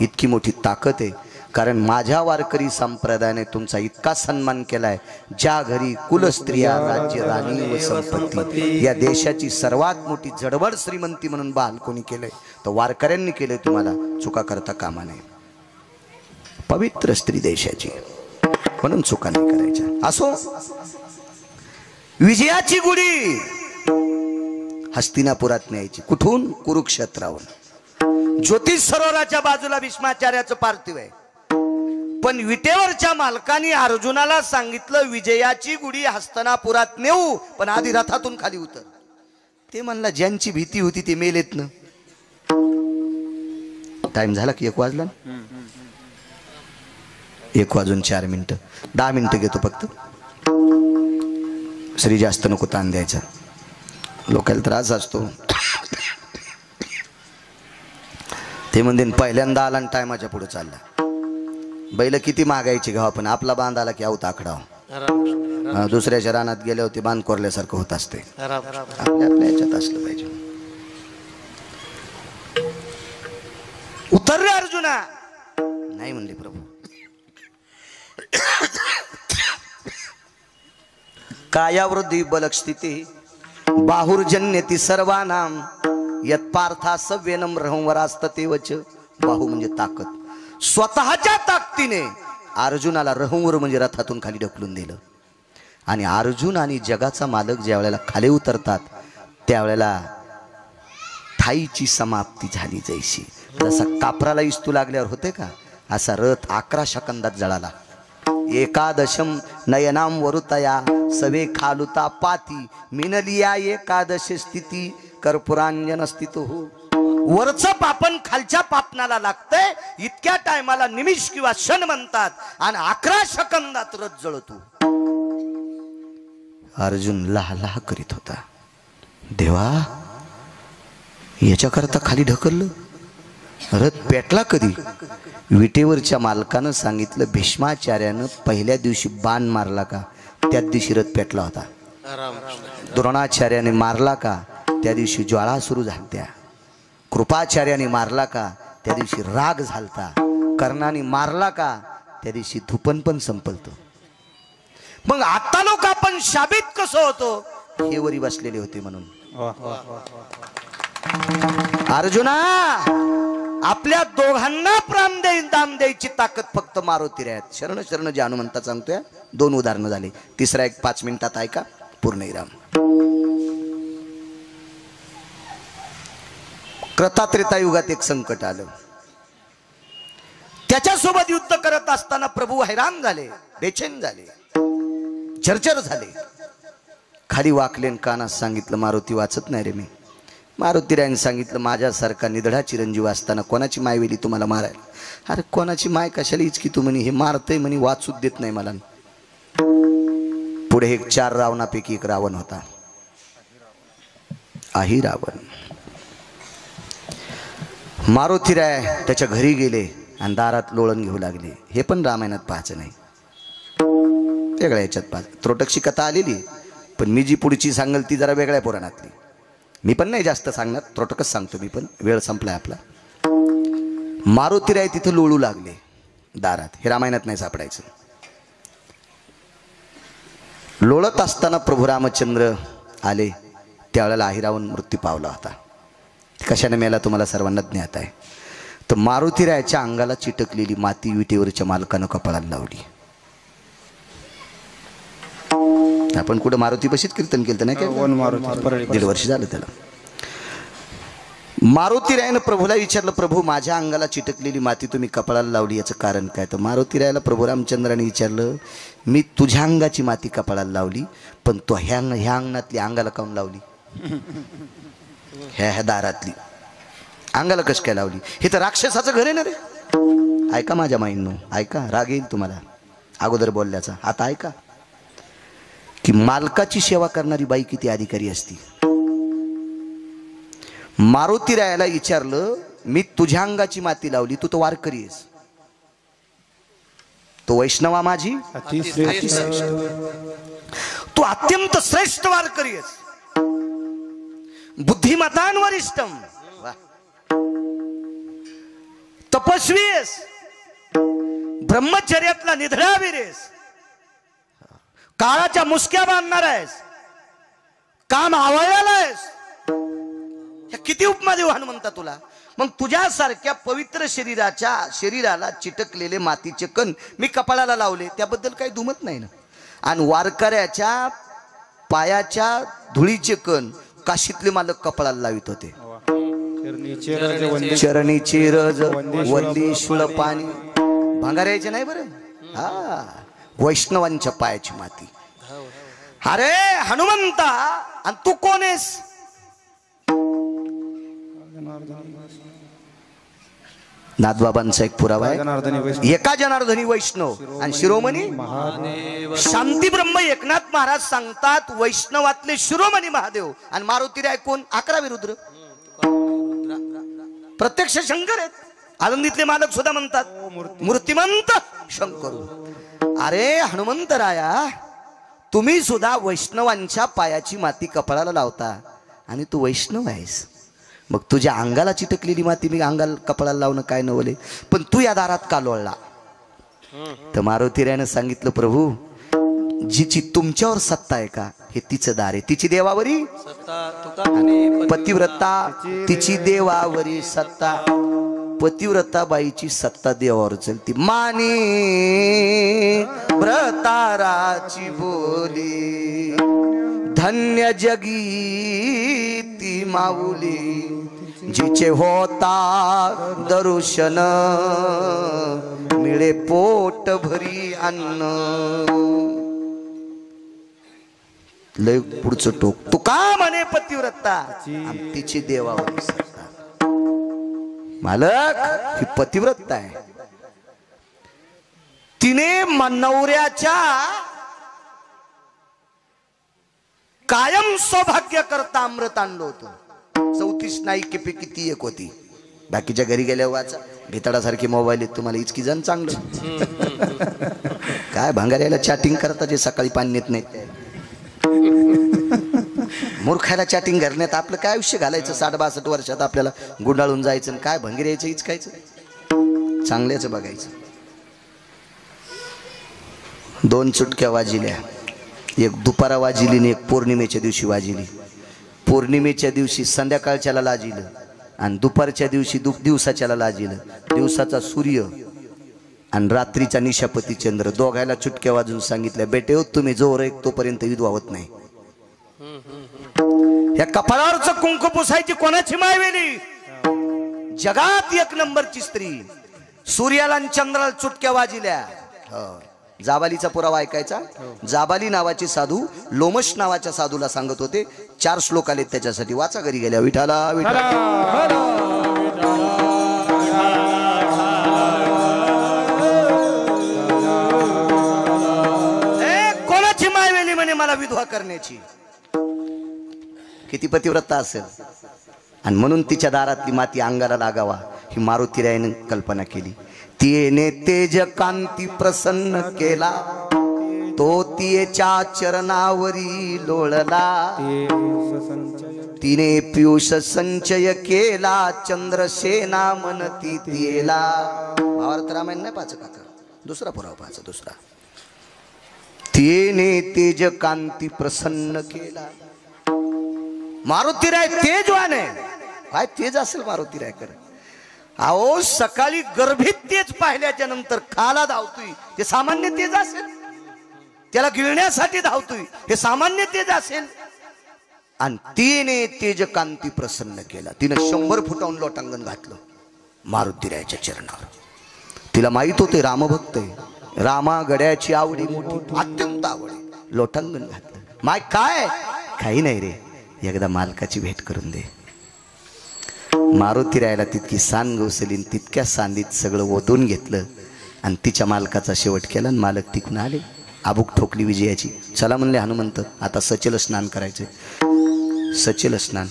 इतकी मोठी ताकद आहे. कारण माझ्या वारकरी संप्रदायाने तुमचा इतका सन्मान केलाय, ज्या घरी कुलस्त्रिया राज्य राणी व संपत्ती, या देशाची सर्वात मोठी जडबड श्रीमंती म्हणून बहाल कोणी केलंय तर वारकऱ्यांनी केलंय. तुम्हाला चुका करता कामा नये. पवित्र स्त्री देशाची, म्हणून चुका नाही करायच्या. असो, विजयाची गुढी हस्तिनापुरात न्यायची. कुठून? कुरुक्षेत्रावरून. ज्योतिष सरोवराच्या बाजूला भीष्माचार्याचं पार्थिव आहे. पण विटेवरच्या मालकाने अर्जुनाला सांगितलं, विजयाची गुढी हस्तिनापुरात नेऊ, पण आधी रथातून खाली उतर. ते म्हणला, ज्यांची भीती होती ते मेलेत ना. टाइम झाला की 1 वाजला. 1:04. 10 मिनिटं घेतो फक्त. श्री जास्त नको ताण द्यायचा, लोकांना त्रास असतो. ते म्हणते पहिल्यांदा आला आणि टायमाच्या पुढे चालला. बैल किती मागायची गाव, पण आपला बांध आला की आऊत आखडाव. दुसऱ्याच्या रानात गेले होते बांध कोरल्यासारखं होत असते. आपल्या याच्यात असलं पाहिजे. उतर रे अर्जुना. नाही म्हणले प्रभू. कायावृद्धी बलक स्थिती बाहुर्जन्यती सर्वानाम यत पार्था सव्यनम रहंवरास्तते वच. बाहू म्हणजे ताकद. स्वतःच्या ताकदीने अर्जुनाला रहंवर म्हणजे रथातून खाली ढकलून दिलं. आणि अर्जुन आणि जगाचा मालक ज्या वेळेला खाली उतरतात त्यावेळेला ठाईची समाप्ती झाली. जैशी जसा कापराला इस्तू लागल्यावर होते का, असा रथ 11 सेकंदात जळाला. एकादशम नयनाम वरुतया सवे खालुता पाती मिनलिया एकादश स्थिती कर्पुरांजन स्थित हो. वरचं पापण खालच्या पापनाला लागतंय. इतक्या टायमाला निमिष किंवा क्षण म्हणतात आणि 11 सेकंदात रथ जळतो. अर्जुन लहा करीत होता, देवा याच्याकरता खाली ढकललं. रथ पेटला कधी? विटेवरच्या मालकानं सांगितलं, भीष्माचार्यानं पहिल्या दिवशी बाण मारला का त्याच दिवशी रथ पेटला होता. द्रोणाचार्याने मारला का त्या दिवशी ज्वाळा सुरू झालत्या. कृपाचार्याने मारला का त्या दिवशी राग झालता. कर्णाने मारला का त्या दिवशी धुपन पण संपलतो. मग आता लोक आपण शाबित कसं होतो हे वरी बसलेले होते म्हणून. अर्जुना आपल्या दोघांना दाम द्यायची ताकद फक्त मारुती आहेत. शरण शरण जे हनुमंता सांगतोय. 2 उदाहरणं झाले. तिसरा एक 5 मिनिटात ऐका पूर्णविराम. कृतात्रेता युगात एक संकट आलं. त्याच्यासोबत युद्ध करत असताना प्रभू हैराण झाले, बेचैन झाले, चर्चर झाले. खाली वाकलेन कानात सांगितलं मारुती वाचत नाही रे मी. मारुतीरायने सांगितलं माझ्यासारखा निधडा चिरंजीव असताना कोणाची माय वेली तुम्हाला मारायला. अरे कोणाची माय कशाला इचकी तू म्हणे. हे मारतय म्हणे वाचूच देत नाही मला. पुढे एक 4 रावणापैकी एक रावण होता. आही रावण. मारुतीराय त्याच्या घरी गेले आणि दारात लोळण घेऊ लागले. हे पण रामायणात पाहायचं नाही, वेगळ्या याच्यात पाहायचं. त्रोटकशी कथा आलेली पण मी जी पुढची सांगल ती जरा वेगळ्या पुराणातली. मी पण नाही जास्त सांगणार, त्रोटकच सांगतो मी पण. वेळ संपलाय आपला. मारुतीराय तिथे लोळू लागले दारात. हे रामायणात नाही सापडायचं. लोळत असताना प्रभू रामचंद्र आले. त्यावेळेला आहिरावून मृत्यू पावला होता. कशाने मेला तुम्हाला सर्वांना ज्ञात आहे. तर मारुतीरायाच्या अंगाला चिटकलेली माती विटेवरच्या मालकानं कपाळाला लावली. आपण कुठं मारुती बशीच कीर्तन केलं नाही काय? 1.5 वर्ष झालं त्याला. मारुतीरायानं प्रभूला विचारलं प्रभू माझ्या अंगाला चिटकलेली माती तुम्ही कपाळाला लावली याचं कारण काय? तर मारुतीरायाला प्रभू रामचंद्राने विचारलं मी तुझ्या अंगाची माती कपाळाला लावली पण तो ह्या अंगणातली अंगाला काऊन लावली? ह्या दारातली अंगाला कश काय लावली? हे तर राक्षसाचं घर आहे ना रे. ऐका माझ्या माईंनो, ऐका. राग येईल तुम्हाला अगोदर बोलल्याचा. आता ऐका की मालकाची सेवा करणारी बाई किती अधिकारी असती. मारुतीरायाला विचारलं मी तुझ्या अंगाची माती लावली, तू तो वारकरी आहेस, तो वैष्णवा माझी तू अत्यंत श्रेष्ठ वारकरी आहेस, बुद्धिमतांवरिष्ठम, तपस्वी आहेस, ब्रह्मचर्यातला निधडावीर आहेस, काळाच्या मुसक्या बांधणार आहेस, काम आवळलेला आहेस. किती उपमा देऊ हनुमंता तुला. मग तुझ्यासारख्या पवित्र शरीराला चिटकलेले मातीचे कण मी कपाळाला लावले त्याबद्दल काही दुमत नाही ना. आणि वारकऱ्याच्या पायाच्या धुळीचे कण काशीतले मालक कपाळाला लावित होते. चरणी चिरज वल्ली शुळ पाणी भांगारायचे नाही बरं. हा वैष्णवांच्या पायाची माती. अरे हनुमंता आणि तू कोण आहेस? नाथबाबांचा एक पुरावा आहे. एका जनार्दनी वैष्णव आणि शिरोमणी शांती ब्रह्म एकनाथ महाराज सांगतात वैष्णवातले शिरोमणी महादेव आणि मारुतीराय कोण? 11 रुद्र. प्रत्यक्ष शंकर आहेत. आनंदीतले मालक सुद्धा म्हणतात मूर्तिमंत शंकरू. अरे हनुमंतराया तुम्ही सुद्धा वैष्णवांच्या पायाची माती कपाळाला लावता आणि तू वैष्णव आहेस. मग तुझ्या अंगाला चिटकलेली माती मी अंगाला कपाळाला लावणं काय नवले, पण तू या दारात का लोळला? तर मारुतीरायानं सांगितलं प्रभू जिची तुमच्यावर सत्ता आहे का हे तिचं दार आहे. तिची देवावरी पतिव्रता, तिची देवावरी सत्ता. पतिव्रता बाईची सत्ता देवावर चलती. मानी व्रताराची बोली धन्य जगी ती माऊली जिचे होता दर्शन मिळे पोट भरी अन्न. लय पुढचं टोक. तू का म्हणे पतिव्रता तिची देवावरी सत्ता. मालक ही पतिव्रता आहे. तिने नवऱ्याच्या कायम सौभाग्य करता अमृत आणलं होतं. 34 नाईक पैकी ती एक होती. बाकीच्या घरी गेल्या वाचा भिताडासारखे मोबाईल आहेत तुम्हाला इचकी जण चांगलं काय भांगाऱ्याला चॅटिंग करता जे सकाळी पाणी नेत नाही. मूर्खाला चॅटिंग करण्यात आपलं काय आयुष्य घालायचं? 60-62 वर्षात आपल्याला गुंडाळून जायचं आणि काय भंगीर यायचं इचकायचं? चांगल्याच बघायचं. 2 चुटक्या वाजिल्या, एक दुपारा वाजिली आणि एक पौर्णिमेच्या दिवशी वाजिली. पौर्णिमेच्या दिवशी संध्याकाळच्याला लाजिलं आणि दुपारच्या दिवशी दिवसाच्याला लाजिलं. दिवसाचा सूर्य आणि रात्रीचा निशापती चंद्र दोघायला चुटक्या वाजून सांगितल्या, बेटे हो तुम्ही जोर एक तोपर्यंत विधवा होत नाही. या कपाळावरचं कुंकू पुसायची कोणाची मायवेली? जगात 1 नंबरची स्त्री. सूर्याला आणि चंद्राला चुटक्या वाजिल्या. जाबालीचा पुरावा ऐकायचा. जाबाली नावाचे साधू लोमश नावाच्या साधूला सांगत होते. 4 श्लोक आले त्याच्यासाठी, वाचा घरी गेल्या. विठाला विठाला कोणाची मायवेली म्हणे मला विधवा करण्याची? किती पतिव्रता असेल. आणि म्हणून तिच्या दारातली माती अंगाला लागावा ही मारुतीरायाने कल्पना केली. तिने तेज कांती प्रसन्न केला, तो तिच्या चरणावरी लोळला. तिने पियुष संचय केला, चंद्रसेना म्हणती तिला. भावार्थ रामायण नाही पाच काका, दुसरा पुरावा पाच. दुसरा, तिने तेज कांती प्रसन्न केला. मारुतीराय तेजवान आहे. काय तेज असेल मारुतीराय कर. अहो सकाळी गर्भीत तेज पाहिल्याच्या नंतर खाला धावतोय, ते सामान्य तेज असेल? त्याला गिळण्यासाठी धावतोय, हे सामान्य तेज असेल? आणि तिने तेज कांती प्रसन्न केला. तिने 100 फुटाहून लोटांगण घातलं मारुतीरायाच्या चरणावर. तिला माहित होते रामभक्त आहे, रामा गड्याची आवडी मोठी, अत्यंत आवडी. लोटांगण घातलं. माय काय काही नाही रे, एकदा मालकाची भेट करून दे. मारुतीरायाला तितकी सान गवसली, तितक्या सांदीत सगळं ओतून घेतलं आणि तिच्या मालकाचा शेवट केला. आणि मालक तिकून आले, आबूक ठोकली विजयाची. चला म्हणले हनुमंत, आता सचल स्नान करायचे. सचल स्नान,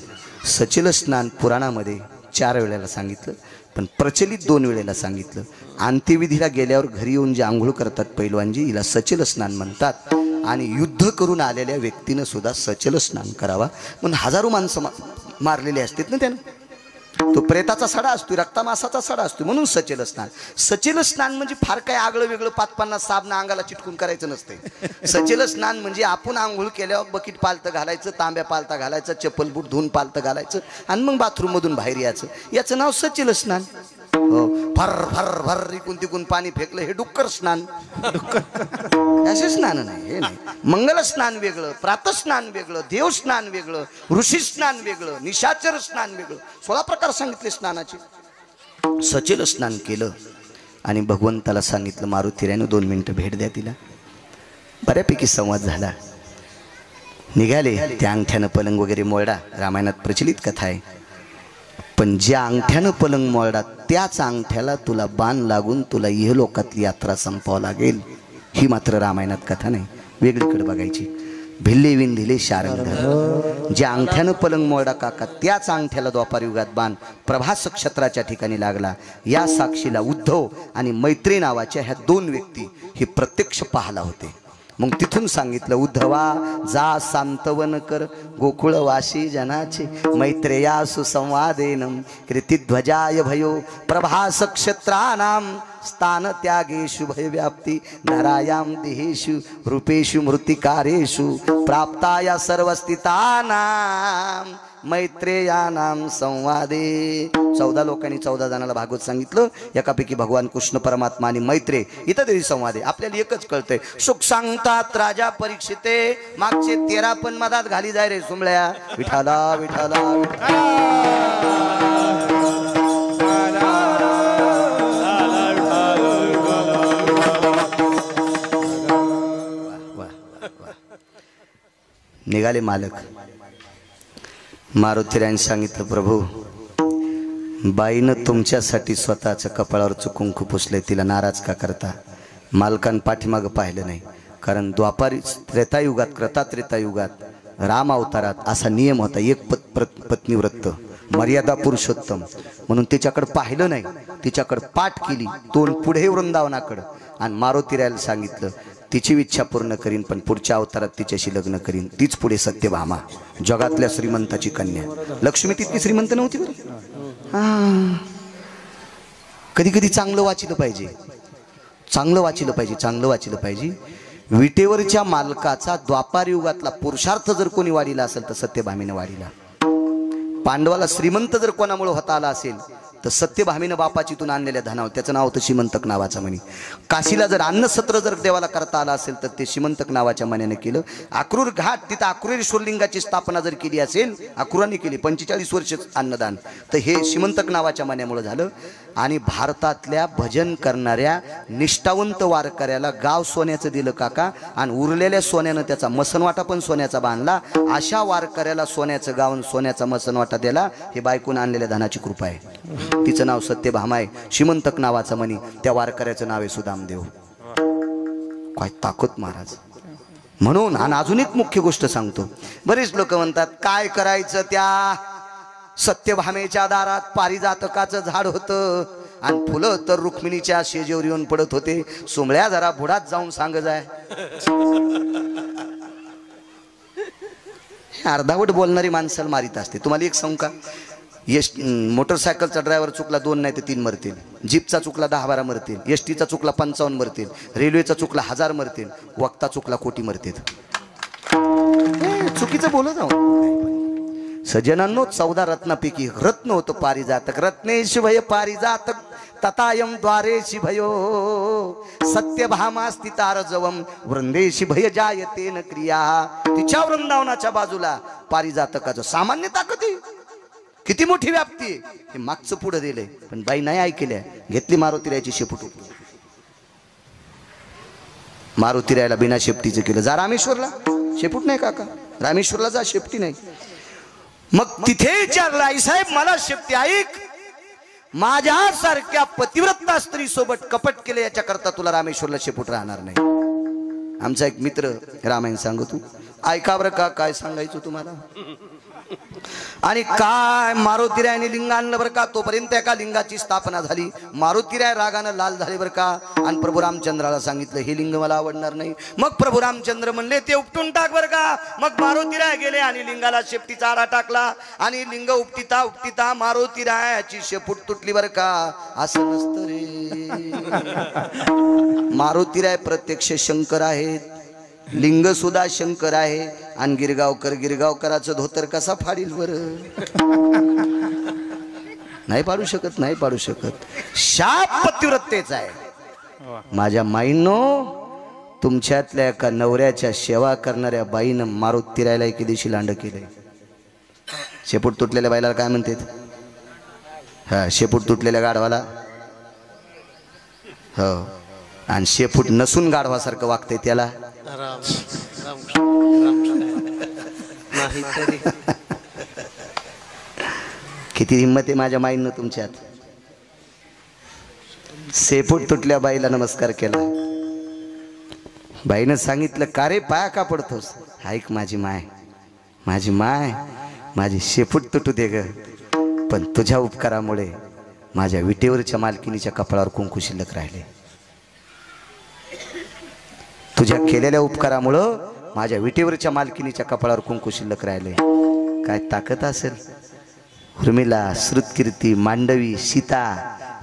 सचल स्नान पुराणामध्ये 4 वेळेला सांगितलं, पण प्रचलित 2 वेळेला सांगितलं. अंत्यविधीला गेल्यावर घरी येऊन जे आंघोळ करतात पैलवानजी, हिला सचल स्नान म्हणतात. आणि युद्ध करून आलेल्या व्यक्तीनं सुद्धा सचल स्नान करावा. म्हणून हजारो माणसं मारलेली असतात ना त्यानं. तो प्रेताचा सडा असतो, रक्तामासाचा सडा असतो, म्हणून सचेल स्नान. सचेल स्नान म्हणजे फार काय आगळं वेगळं 5-50 साबण अंगाला चिटकून करायचं नसते. सचेल स्नान म्हणजे आपण आंघोळ केल्यावर बकीट पालतं घालायचं, तांब्या पालता घालायचं, चप्पल बूट धुवून पालतं घालायचं आणि मग बाथरूम मधून बाहेर यायचं. याचं नाव सचेल स्नान. हो, फर फर फर इकून तिकून पाणी फेकलं, हे डुक्कर स्नान. असे स्नान नाही, हे नाही. मंगल स्नान वेगळं, प्रातः स्नान वेगळं, देव स्नान वेगळं, ऋषी स्नान वेगळं, निशाचर स्नान वेगळं. 16 प्रकार सांगितले स्नानाचे. सचेल स्नान केलं आणि भगवंताला सांगितलं, मारुतीरायानं 2 मिनिटं भेट द्या तिला. बऱ्यापैकी संवाद झाला. निघाले. त्या अंगठ्यानं पलंग वगैरे मोडा, रामायणात प्रचलित कथा आहे. पण ज्या अंगठ्यानं पलंग मोडा त्याच अंगठ्याला तुला बाण लागून तुला इहलोकातली यात्रा संपावं लागेल. ही मात्र रामायणात कथा नाही, वेगळीकडे बघायची. भिल्ले विंधिले शारंग. ज्या अंगठ्यानं पलंग मोडा काका त्याच अंगठ्याला द्वापारयुगात बाण प्रभास क्षेत्राच्या ठिकाणी लागला. या साक्षीला उद्धव आणि मैत्री नावाच्या ह्या 2 व्यक्ती हे प्रत्यक्ष पाहायला होते. मग तिथून सांगितलं, उद्धवा जा सांत्वन कर गोकुळवासी जनाचे, मैत्रेया सुसंवादेनम कीर्तिध्वजाय भयो प्रभास क्षेत्रानाम स्थान त्यागेषु भयव्याप्ती धरायाम देहेषु रूपेषु मृतिकारेषु प्राप्ताया सर्वस्थितानाम मैत्रेयानाम संवादे. 14 लोकांनी 14 जणांना भागवत सांगितलं. एकापैकी भगवान कृष्ण परमात्मा आणि मैत्रे इथं तरी संवाद आहे. आपल्याला एकच कळतंय, सुख सांगतात राजा परीक्षिते, मागचे 13 पण मधात घाली जाय रे सुमळ्या. विठाला विठाला निघाले मालक. मारुतीरायाने सांगितलं, प्रभू बाईनं तुमच्यासाठी स्वतःचं कपाळावरचं कुंकू पुसले, तिला नाराज का करता? मालकान पाठीमागं पाहिलं नाही, कारण द्वापारी त्रेतायुगात कृतात्रेतायुगात राम अवतारात असा नियम होता, एक पत्नीव्रत मर्यादा पुरुषोत्तम. म्हणून तिच्याकडे पाहिलं नाही, तिच्याकडे पाठ केली, तोंड पुढे वृंदावनाकडं. आणि मारुतीरायाला सांगितलं, तिची इच्छा पूर्ण करीन, पण पुढच्या अवतारात तिच्याशी लग्न करीन. तीच पुढे सत्यभामा, जगातल्या श्रीमंताची कन्या. लक्ष्मी तितकी श्रीमंत नव्हती बरं. कधी कधी चांगलं वाचिलं पाहिजे, चांगलं वाचिलं पाहिजे, चांगलं वाचिलं पाहिजे. विटेवरच्या मालकाचा द्वापार युगातला पुरुषार्थ जर कोणी वाढीला असेल तर सत्यभामीने वाढीला. पांडवाला श्रीमंत जर कोणामुळे होता आला असेल तर सत्यभामीनं बापाचीतून आणलेल्या धनावर, त्याचं नाव होतं शिमंतक नावाचं म्हणे. काशीला जर अन्नसत्र जर देवाला करता आला असेल तर ते शिमंतक नावाच्या मण्याने केलं. अक्रूर घाट, तिथं अक्रूरेश्वर लिंगाची स्थापना जर केली असेल, अक्रूराने केली 45 वर्ष अन्नदान, तर हे शिमंतक नावाच्या मण्यामुळे झालं. आणि भारतातल्या भजन करणाऱ्या निष्ठावंत वारकऱ्याला गाव सोन्याचं दिलं काका, आणि उरलेल्या सोन्यानं त्याचा मसनवाटा पण सोन्याचा बांधला. अशा वारकऱ्याला सोन्याचं गाव, सोन्याचा मसनवाटा दिला. हे बायकून आणलेल्या धनाची कृपा आहे. तिचं नाव सत्यभामा आहे, शिमंतक नावाचं म्हणी. त्या वारकऱ्याचं नाव आहे सुदामदेव. काय ताकद महाराज. म्हणून आणि अजून एक मुख्य गोष्ट सांगतो. बरेच लोक म्हणतात काय करायचं, त्या सत्यभामेच्या दारात पारिजातकाचं झाड होतं आणि फुलं तर रुक्मिणीच्या शेजेवर येऊन पडत होते. सोमळ्या जरा बुडात जाऊन सांग जाय. अर्धावट बोलणारी माणसाला मारित असते. तुम्हाला एक सांगू का, मोटरसायकलचा ड्रायव्हर चुकला 2 नाही तर 3 मरतील. जीपचा चुकला 10-12 मरतील. एसटीचा चुकला 55 मरतील. रेल्वेचा चुकला 1000 मरतील. वक्ता चुकला कोटी मरतील. चुकीचं बोलत आहोत. सजनांनो 14 रत्नापैकी रत्न होतं पारिजातक. रत्नेश भय पारिजातक ततायम द्वारेशी भयो सत्यभामा स्थितारजवम वृंदेशी भय जायते न क्रिया. तिच्या वृंदावनाच्या बाजूला पारिजातकाचं सामान्य ताकद आहे. किती मोठी व्याप्ती आहे. हे मागचं पुढे दिले, पण बाई नाही ऐकल्या. घेतली मारुतीरायाची शेपूट. मारुतीरायाला बिना शेपटीचं केलं. जा रामेश्वरला, शेपूट नाही काका. रामेश्वरला जा, शेपटी नाही. मग तिथे विचारलं, आई साहेब मला शेपटी ऐक, माझ्यासारख्या पतिव्रता स्त्री सोबत कपट केले याच्याकरता तुला रामेश्वरला शेपूट राहणार नाही. आमचा एक मित्र रामायण सांगतो, ऐका बरं का काय सांगायचं तुम्हाला. आणि काय मारुतीरायाने लिंग आणलं बरं का. तोपर्यंत एका लिंगाची स्थापना झाली. मारुतीराय रागानं लाल झाले बरं का. आणि प्रभू रामचंद्राला सांगितलं हे लिंग मला आवडणार नाही. मग प्रभू रामचंद्र म्हणले ते उपटून टाक बरं का. मग मारुतीराय गेले आणि लिंगाला शेपटीचा आडा टाकला. आणि लिंग उपटिता उपटिता मारुतीरायाची शेपूट तुटली बरं का. असं नसतं रे. मारुतीराय प्रत्यक्ष शंकर आहेत, लिंग सुद्धा शंकर आहे. आणि गिरगावकराचं धोतर कसा फाडील बरं. नाही पाडू शकत, नाही पाडू शकत. शाप पतिव्रतेचा आहे. माझ्या माईंनो, तुमच्यातल्या एका नवऱ्याच्या सेवा करणाऱ्या बाईनं मारुतीरायला एके दिवशी लांड केलंय. शेपूट तुटलेल्या बाईला काय म्हणतात? हा, शेपूट तुटलेल्या गाढवाला. हो, आणि शेपूट नसून गाढवासारखं वागतंय त्याला. किती हिंमत आहे माझ्या माईनं तुमच्यात. शेपूट तुटल्या बाईला नमस्कार केला. बाईनं सांगितलं का रे पाया का पडतोस. ऐक माझी माय, माझी माय, माझी शेपूट तुटू दे ग, पण तुझ्या उपकारामुळे माझ्या विटेवरच्या मालकिनीच्या कपाळावर कुंकू शिल्लक राहिले. तुझ्या केलेल्या उपकारामुळं माझ्या विटेवरच्या मालकिनीच्या कपाळावर कुंकू शिल्लक राहिले. काय ताकद असेल. उर्मिला, श्रुतकीर्ती, मांडवी, सीता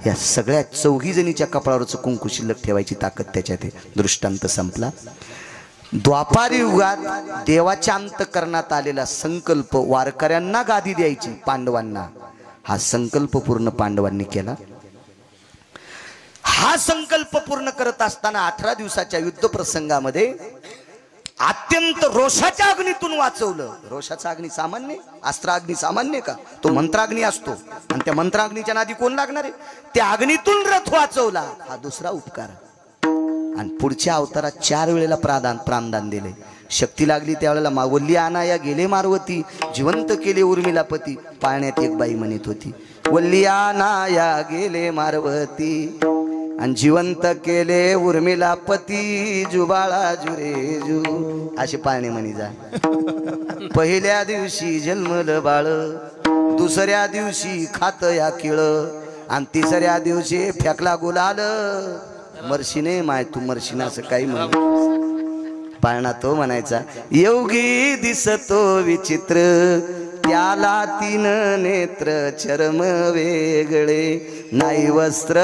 या सगळ्या 4 जणीच्या कपाळावरचं कुंकू शिल्लक ठेवायची ताकद त्याच्यात आहे. दृष्टांत संपला. द्वापार युगात देवाच्या अंतःकरणात आलेला संकल्प वारकऱ्यांना गादी द्यायची पांडवांना, हा संकल्प पूर्ण पांडवांनी केला. हा संकल्प पूर्ण करत असताना 18 दिवसाच्या युद्ध प्रसंगामध्ये अत्यंत रोषाच्या अग्नीतून वाचवलं. रोषाचा अग्नी सामान्य, अस्त्राग्नी सामान्य का, तो मंत्राग्नी असतो. आणि त्या मंत्राग्नीच्या नादी कोण लागणार आहे. त्या अग्नीतून रथ वाचवला, हा दुसरा उपकार. आणि पुढच्या अवतारात 4 वेळेला प्राणदान दिले. शक्ती लागली त्यावेळेला वल्ली आनाया गेले मारवती, जिवंत केले उर्मिलापती. पाळण्यात एक बाई म्हणत होती, वल्ली आनाया गेले मारवती आणि जिवंत केले उर्मिलापती, जुबाळा जुरेजू. असे पाळणे म्हणी जा. पहिल्या दिवशी जन्मलं बाळ, दुसऱ्या दिवशी खात या किळ, आणि तिसऱ्या दिवशी फेकला गुलाल. मर्शीने माय तू मर्शीना असं काही म्हण. पाळणा तो म्हणायचा, योगी दिसतो विचित्र, त्याला तीन नेत्र चर्म वेगळे, नाही वस्त्र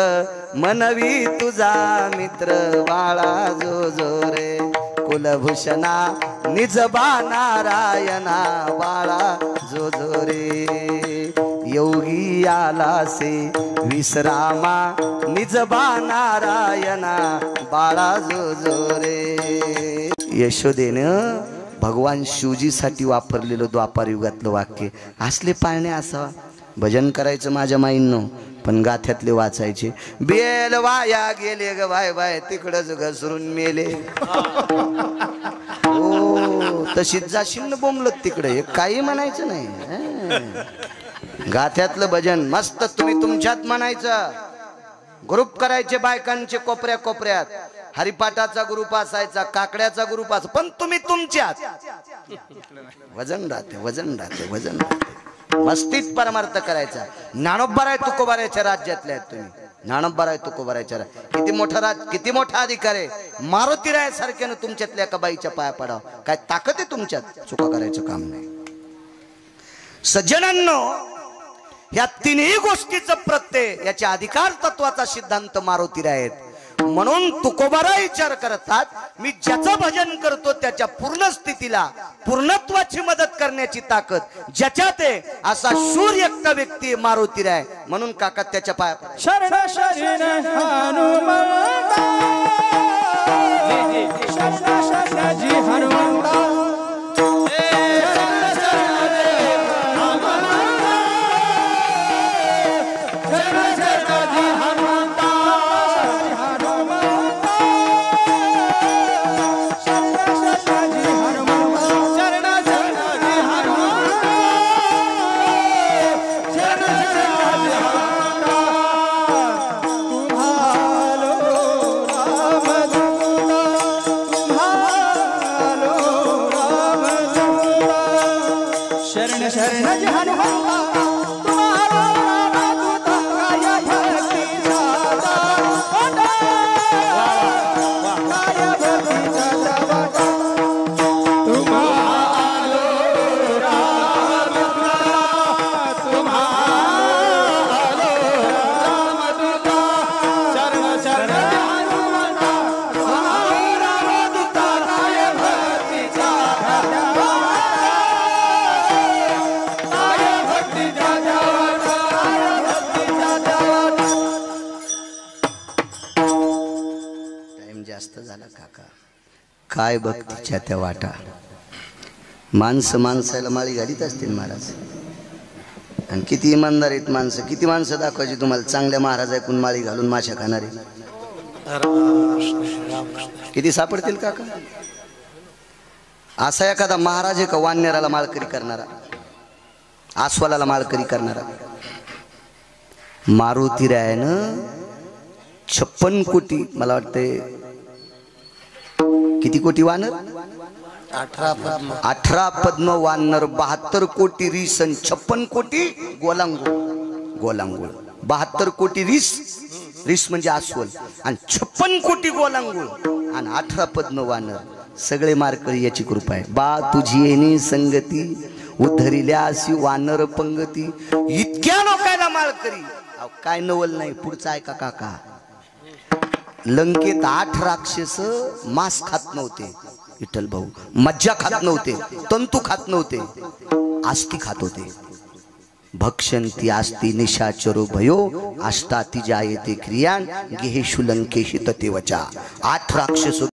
मनवी तुझा मित्र, बाळा जो जो रे कुलभूषणा निजबा नारायणा, बाळा जो जो रे योगी आला से विश्रामा, निजबा नारायणा, बाळा जो जो रे. यशोदेनं भगवान शिवजीसाठी वापरलेलं द्वापार युगातलं वाक्य. असले पाळणे असावा. भजन करायचं माझ्या माईंनो, पण गाथ्यातले वाचायचे. बेल वाया गेले ग बाय बाय, तिकडच घसरून मेले. हो तशीच जाशील ना बोंबलत तिकडे, हे काही म्हणायचं नाही. गाथ्यातलं भजन मस्त तुम्ही तुमच्यात म्हणायचं. ग्रुप करायचे बायकांचे कोपऱ्या कोपऱ्यात. हरिपाठाचा ग्रुप असायचा, काकड्याचा ग्रुप असा, पण तुम्ही तुमच्यात. वजन राहते वजन राहते वजन राहते. मस्तीत परमार्थ करायचा. ज्ञानोबाराय तुकोबारायच्या राज्यातले आहेत तुम्ही. ज्ञानोबाराय तुकोबारायच्या किती मोठा अधिकार आहे. मारुतीराय सारख्यानं तुमच्यातल्या एका बाईच्या पाया पडाव. काय ताकद आहे तुमच्यात, चुका करायचं काम नाही. सज्जनांनो, या तिन्ही गोष्टीचं प्रत्यय याच्या अधिकार तत्वाचा सिद्धांत मारुतीराय आहेत. म्हणून तुकोबाराय विचार करतात, मी ज्याचं भजन करतो त्याच्या पूर्ण स्थितीला पूर्णत्वाची मदत करण्याची ताकद ज्याच्यात आहे असा शूर एकटा व्यक्ती मारुतीराय. म्हणून काका त्याच्या पाया शरण शरण हनुमंता, शरण शरण जी हनुमंता, काय भक्तीच्या त्या वाटा. माणसं माणसाला माळी घालीत असतील महाराज. आणि किती इमानदार आहेत माणसं. किती माणसं दाखवायची तुम्हाला चांगल्या महाराज ऐकून माळी घालून माशा खाणारे. किती सापडतील काका. असा एखादा महाराज आहे का वानराला माळकरी करणारा, आस्वालाला माळकरी करणारा. मारुतीरायानं 56 कोटी, मला वाटते किती कोटी वानर, 18 पद्म वानर, 72 कोटी रीस, 56 कोटी गोलांगुळ. 72 कोटी रीस म्हणजे अस्वल, आणि 56 कोटी गोलांगुळ, आणि 18 पद्म वानर. सगळे मारकरी याची कृपा आहे. बा तुझी येणी संगती, उद्धरिल्यासी वानर पंगती. इतक्या लोकांना माळकरी. काय नवल नाही. पुढचा ऐका काका. लंकेत 8 राक्षस मांस खात नव्हते. विठ्ठल भाऊ मज्जा खात नव्हते, तंतू खात नव्हते, आस्ती खात होते. भक्षंती आस्ती निशाचरो भयो, अष्टाती जायते क्रियान गेहेशु लंकेशी ततेवचा. 8 राक्षस